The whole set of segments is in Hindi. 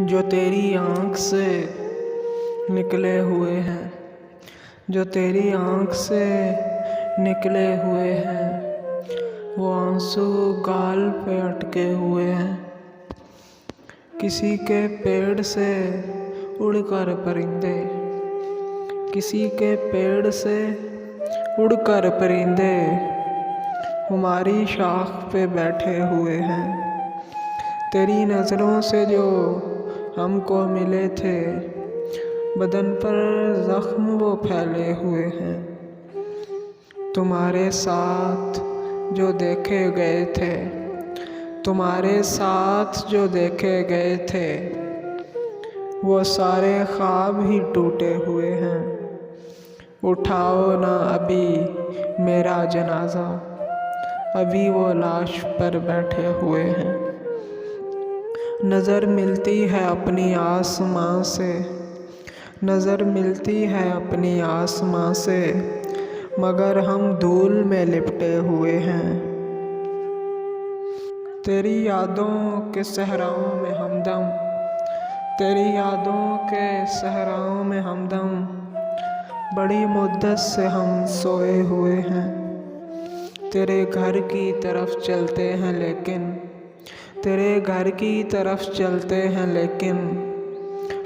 जो तेरी आँख से निकले हुए हैं, जो तेरी आँख से निकले हुए हैं, वो आंसू गाल पे अटके हुए हैं। किसी के पेड़ से उड़कर परिंदे, किसी के पेड़ से उड़कर परिंदे हमारी शाख पे बैठे हुए हैं। तेरी नज़रों से जो हमको मिले थे, बदन पर ज़ख्म वो फैले हुए हैं। तुम्हारे साथ जो देखे गए थे, तुम्हारे साथ जो देखे गए थे, वो सारे ख्वाब ही टूटे हुए हैं। उठाओ ना अभी मेरा जनाजा, अभी वो लाश पर बैठे हुए हैं। नज़र मिलती है अपनी आसमां से, नज़र मिलती है अपनी आसमां से, मगर हम धूल में लिपटे हुए हैं। तेरी यादों के सहराओं में हमदम, तेरी यादों के सहराओं में हमदम, बड़ी मुद्दत से हम सोए हुए हैं। तेरे घर की तरफ चलते हैं लेकिन, तेरे घर की तरफ चलते हैं लेकिन,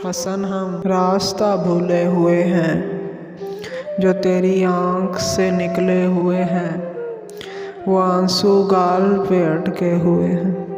हसन हम रास्ता भूले हुए हैं। जो तेरी आँख से निकले हुए हैं, वो आंसू गाल पे अटके हुए हैं।